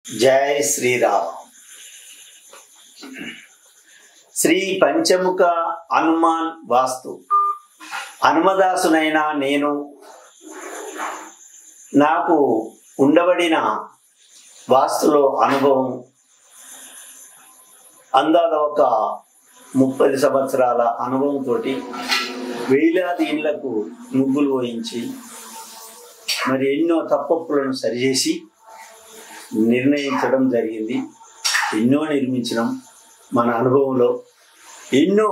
जय श्री राम। श्री पंचमुख हनुमान वास्तु హనుమదాసునైనా నేను నాకు ఉండబడిన వాస్తులో అనుభవం అందాల ఒక 30 సంవత్సరాల అనుభవంతో వేలాది ఇళ్లకు ముగ్గులు వేయించి మరి ఎన్నో తప్పొప్పులను సరిచేసి నిర్ణయించడం జరిగింది. ఎన్నో నిర్మించడం మన అనుభవంలో ఎన్నో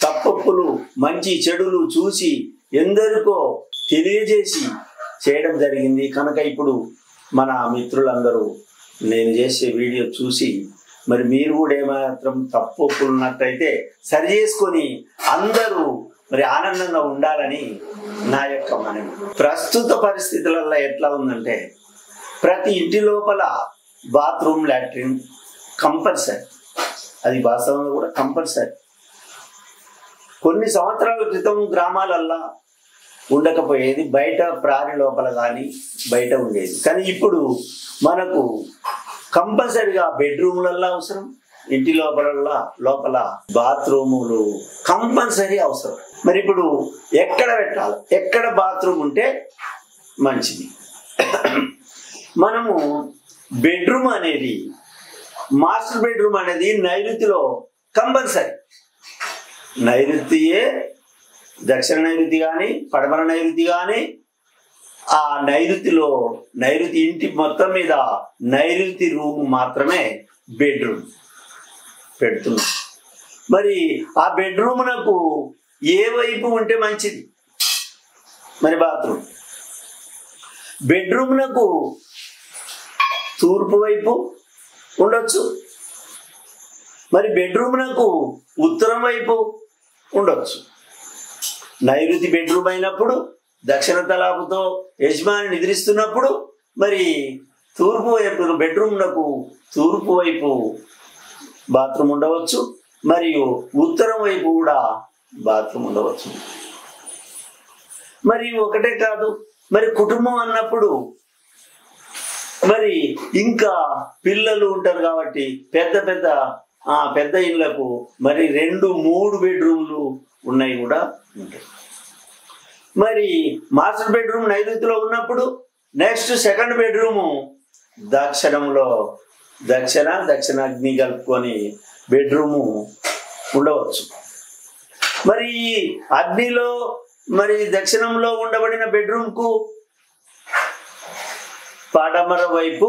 తప్పొప్పులు మంచి చెడులు చూసి ఎందరికో తెలియజేసి చేయడం జరిగింది. కనుక ఇప్పుడు మన మిత్రులందరూ నేను చేసే వీడియో చూసి మరి మీరు కూడా ఏమాత్రం తప్పొప్పులు ఉన్నట్టయితే సరి చేసుకొని అందరూ మరి ఆనందంగా ఉండాలని నా యొక్క మనవి. ప్రస్తుత పరిస్థితులలో ఎట్లా ఉందంటే ప్రతి ఇంటి లోపల బాత్రూమ్ లాట్రిన్ కంపల్సరీ, అది వాస్తవంగా కూడా కంపల్సరీ. కొన్ని సంవత్సరాల క్రితం గ్రామాలల్లో ఉండకపోయేది, బయట ప్రారి లోపల కానీ బయట ఉండేది. కానీ ఇప్పుడు మనకు కంపల్సరీగా బెడ్రూమ్లల్లో అవసరం, ఇంటి లోపల బాత్రూములు కంపల్సరీ అవసరం. మరి ఇప్పుడు ఎక్కడ పెట్టాలి, ఎక్కడ బాత్రూమ్ ఉంటే మంచిది? మనము బెడ్రూమ్ అనేది, మాస్టర్ బెడ్రూమ్ అనేది నైరుతిలో కంపల్సరీ. నైరుతియే, దక్షిణ నైరుతి కానీ పడమర నైరుతి కానీ, ఆ నైరుతిలో నైరుతి ఇంటి మొత్తం మీద నైరుతి రూమ్ మాత్రమే బెడ్రూమ్ పెడుతున్నాం. మరి ఆ బెడ్రూమ్నకు ఏ వైపు ఉంటే మంచిది? మరి బాత్రూమ్ బెడ్రూమ్నకు తూర్పు వైపు ఉండొచ్చు, మరి బెడ్రూమ్నకు ఉత్తరం వైపు ఉండొచ్చు. నైరుతి బెడ్రూమ్ అయినప్పుడు దక్షిణ తలాపుతో యజమాని నిద్రిస్తున్నప్పుడు మరి తూర్పు వైపు బెడ్రూమ్నకు తూర్పు వైపు బాత్రూమ్ ఉండవచ్చు, మరియు ఉత్తరం వైపు కూడా బాత్రూమ్ ఉండవచ్చు. మరి ఒకటే కాదు, మరి కుటుంబం అన్నప్పుడు మరి ఇంకా పిల్లలు ఉంటారు కాబట్టి పెద్ద ఇళ్లకు మరి 2-3 బెడ్రూమ్లు ఉన్నాయి కూడా ఉంటాయి. మరి మాస్టర్ బెడ్రూమ్ నైరుతిలో ఉన్నప్పుడు నెక్స్ట్ సెకండ్ బెడ్రూము దక్షిణంలో, దక్షిణాగ్ని కలుపుకొని బెడ్రూము ఉండవచ్చు. మరి అగ్నిలో మరి దక్షిణంలో ఉండబడిన బెడ్రూమ్కు పడమర వైపు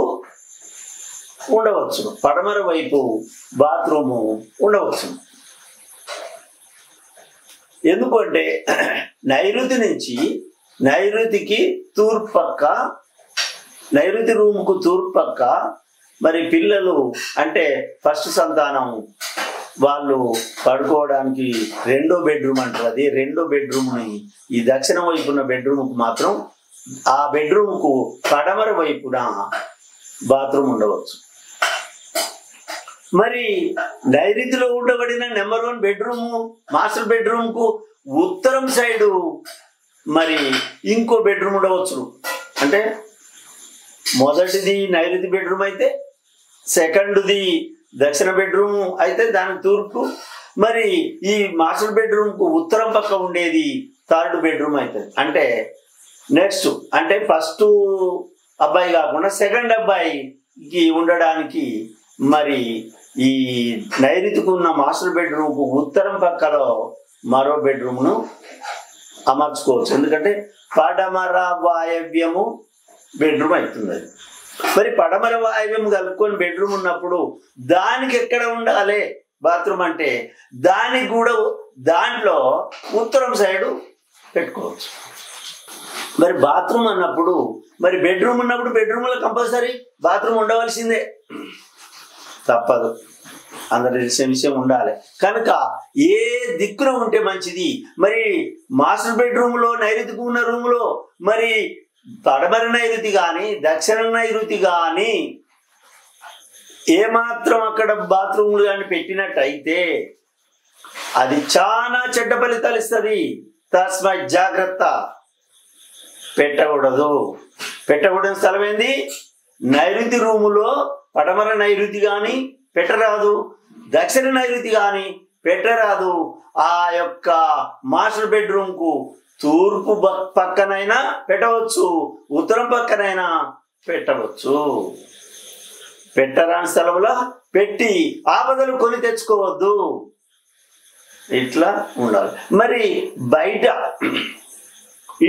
ఉండవచ్చు, పడమర వైపు బాత్రూము ఉండవచ్చు. ఎందుకంటే నైరుతి నుంచి నైరుతికి తూర్పు పక్క, నైరుతి రూమ్కు తూర్పు పక్క మరి పిల్లలు అంటే ఫస్ట్ సంతానం వాళ్ళు పడుకోవడానికి రెండో బెడ్రూమ్ అంటారు. అది రెండో బెడ్రూమ్ని ఈ దక్షిణ వైపు ఉన్న బెడ్రూమ్కు మాత్రం ఆ బెడ్రూమ్కు పడమర వైపున బాత్రూమ్ ఉండవచ్చు. మరి నైరుతిలో ఉండబడిన నెంబర్ 1 బెడ్రూమ్ మాస్టర్ బెడ్రూమ్కు ఉత్తరం సైడు మరి ఇంకో బెడ్రూమ్ ఉండవచ్చు. అంటే మొదటిది నైరుతి బెడ్రూమ్ అయితే, సెకండ్ది దక్షిణ బెడ్రూమ్ అయితే దాని తూర్పు, మరి ఈ మాస్టర్ బెడ్రూమ్కు ఉత్తరం పక్క ఉండేది థర్డ్ బెడ్రూమ్ అవుతుంది. అంటే నెక్స్ట్ అంటే ఫస్ట్ అబ్బాయి కాకుండా సెకండ్ అబ్బాయికి ఉండడానికి మరి ఈ నైరుతికి ఉన్న మాస్టర్ బెడ్రూమ్కు ఉత్తరం పక్కలో మరో బెడ్రూమ్ను అమర్చుకోవచ్చు. ఎందుకంటే పడమర వాయవ్యము బెడ్రూమ్ అవుతుంది. మరి పడమర వాయవ్యం కలుపుకొని బెడ్రూమ్ ఉన్నప్పుడు దానికి ఎక్కడ ఉండాలి బాత్రూమ్ అంటే దానికి కూడా దాంట్లో ఉత్తరం సైడు పెట్టుకోవచ్చు. మరి బాత్రూమ్ అన్నప్పుడు మరి బెడ్రూమ్ ఉన్నప్పుడు బెడ్రూమ్లో కంపల్సరీ బాత్రూమ్ ఉండవలసిందే, తప్పదు, అందరి విషయం ఉండాలి. కనుక ఏ దిక్కున ఉంటే మంచిది? మరి మాస్టర్ బెడ్రూమ్లో నైరుతికి ఉన్న రూమ్లో మరి పడమర నైరుతి కానీ దక్షిణ నైరుతి కానీ ఏమాత్రం అక్కడ బాత్రూమ్లు కానీ పెట్టినట్టయితే అది చాలా చెడ్డ ఫలితాలు ఇస్తుంది. తస్మై జాగ్రత్త, పెట్టకూడదు. పెట్టకూడని స్థలం ఏంది? నైరుతి రూములో పడమర నైరుతి కానీ పెట్టరాదు, దక్షిణ నైరుతి కానీ పెట్టరాదు. ఆ యొక్క మాస్టర్ బెడ్రూమ్కు తూర్పు పక్కనైనా పెట్టవచ్చు, ఉత్తరం పక్కనైనా పెట్టవచ్చు. పెట్టరాని స్థలంలో పెట్టి ఆపదలు కొని తెచ్చుకోవద్దు. ఇట్లా ఉండాలి. మరి బయట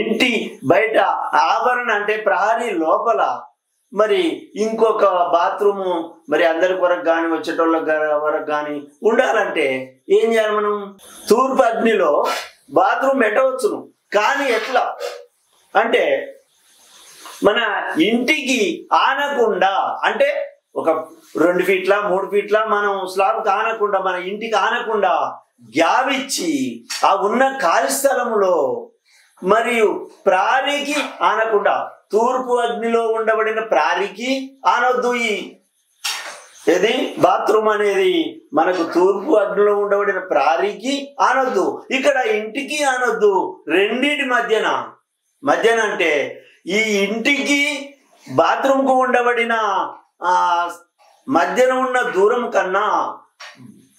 ఇంటి బయట ఆవరణ అంటే ప్రహరీ లోపల మరి ఇంకొక బాత్రూము మరి అందరి కొరకు కానీ వచ్చేటోళ్ళ వరకు కానీ ఉండాలంటే ఏం చేయాలి? మనం తూర్పు అగ్నిలో బాత్రూమ్ పెట్టవచ్చును. కానీ ఎట్లా అంటే మన ఇంటికి ఆనకుండా, అంటే ఒక 2 ఫీట్ల 3 ఫీట్ల మనం స్లాబ్కి ఆనకుండా, మన ఇంటికి ఆనకుండా గ్యాప్ ఇచ్చి ఆ ఉన్న ఖాళీ స్థలంలో మరియు ప్రారికి ఆనకుండా, తూర్పు అగ్నిలో ఉండబడిన ప్రారికి ఆనొద్దు. ఏది బాత్రూమ్ అనేది మనకు తూర్పు అగ్నిలో ఉండబడిన ప్రారికి ఆనొద్దు, ఇక్కడ ఇంటికి ఆనొద్దు. రెండింటి మధ్యన అంటే ఈ ఇంటికి బాత్రూమ్కు ఉండబడిన మధ్యన ఉన్న దూరం కన్నా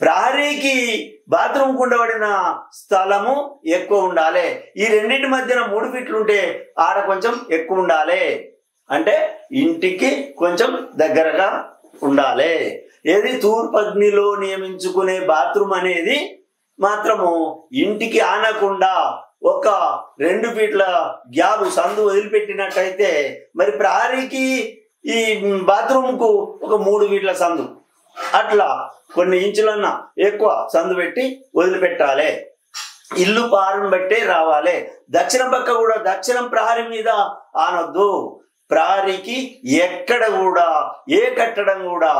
ప్రహరీకి బాత్రూమ్కు ఉండబడిన స్థలము ఎక్కువ ఉండాలి. ఈ రెండింటి మధ్యన 3 ఫీట్లు ఉంటే ఆడ కొంచెం ఎక్కువ ఉండాలి. అంటే ఇంటికి కొంచెం దగ్గరగా ఉండాలి. ఏది తూర్పు అగ్నిలో నియమించుకునే బాత్రూమ్ అనేది మాత్రము ఇంటికి ఆనకుండా ఒక 2 ఫీట్ల గ్యాప్ సందు వదిలిపెట్టినట్టయితే మరి ప్రహరీకి ఈ బాత్రూమ్కు ఒక 3 ఫీట్ల సందు, అట్లా కొన్ని ఇంచులన్నా ఎక్కువ సందు పెట్టి వదిలిపెట్టాలి. ఇల్లు పారును బట్టే రావాలి. దక్షిణం పక్క కూడా దక్షిణం ప్రహరీ మీద ఆనొద్దు. ప్రహరీకి ఎక్కడ కూడా ఏ కట్టడం కూడా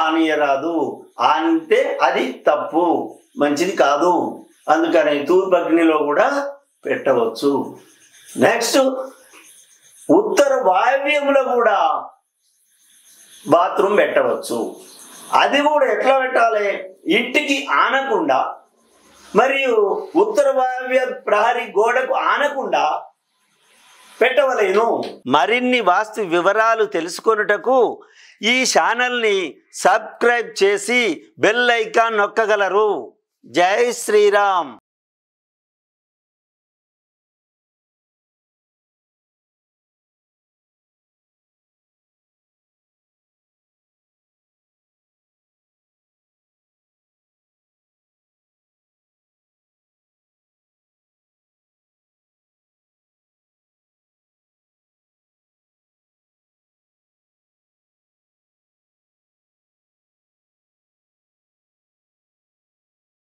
ఆనియరాదు. అంటే అది తప్పు, మంచిది కాదు. అందుకని తూర్పు అగ్నిలో కూడా పెట్టవచ్చు. నెక్స్ట్ ఉత్తర వాయవ్యంలో కూడా బాత్రూమ్ పెట్టవచ్చు. అది కూడా ఎట్లా పెట్టాలి? ఇంటికి ఆనకుండా మరియు ఉత్తర వాయవ్య ప్రహరీ గోడకు ఆనకుండా పెట్టవలేను. మరిన్ని వాస్తు వివరాలు తెలుసుకొనుటకు ఈ ఛానల్ని సబ్స్క్రైబ్ చేసి బెల్ ఐకాన్ నొక్కగలరు. జై శ్రీరామ్.